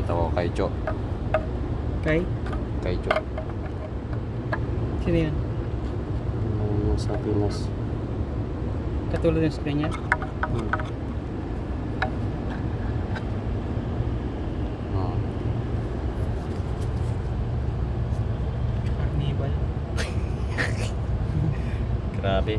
Ito ko kay Jo. Okay? Kay Jo. Sino yun? Yung sa Pinas. Katulad ng screen niya? Hmm. Oh. Carnival. Grabe.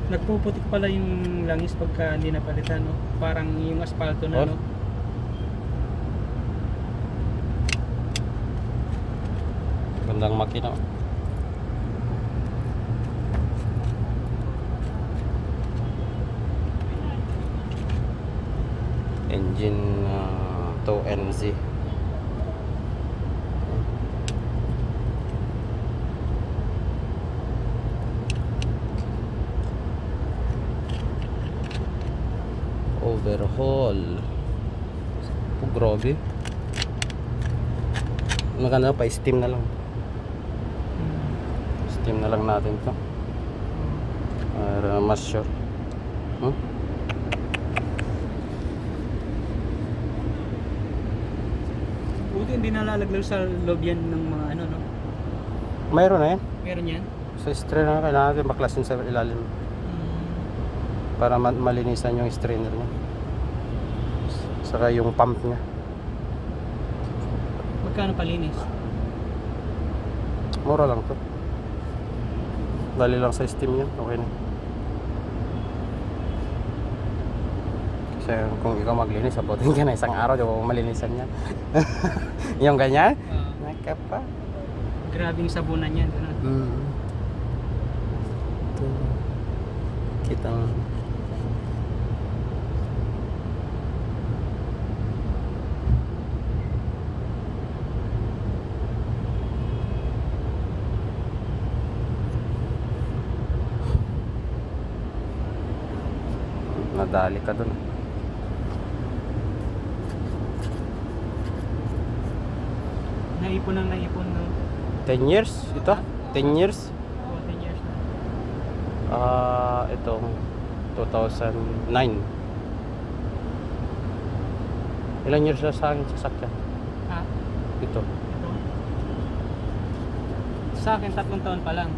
Nagpuputik pala yung langis pagka hindi napalitan, no? Parang yung asfalto na, Oh. no? Gandang makina. Engine 2NZ. Overhaul. Oh, grabe. Maganda pa, steam na lang. Steam na lang natin to. Para mas sure. Buti hindi nalalaglag sa loob yan ng mga ano, no? Mayroon na yan. Meron yan? Sa strainer na kailangan natin baklasin sa ilalim. Para malinisan yung strainer niya. Saka yung pump niya. Magkano palinis? Mura lang to. Dali lang sa steam niya. Okay na. Kasi kung ikaw maglinis, abutin ka na isang araw, di ba malinisan niya. Yung ganyan? Nakapa. Grabing sabunan yan. Ito. Kitang nadali ka dun. Naipon ng naipon, no? 10 years? Ito? 10 years? 14 years na. Itong 2009. Ilan years na sa akin sasakyan? Ha? Ito. Ito? Sa akin, 3 taon pa lang.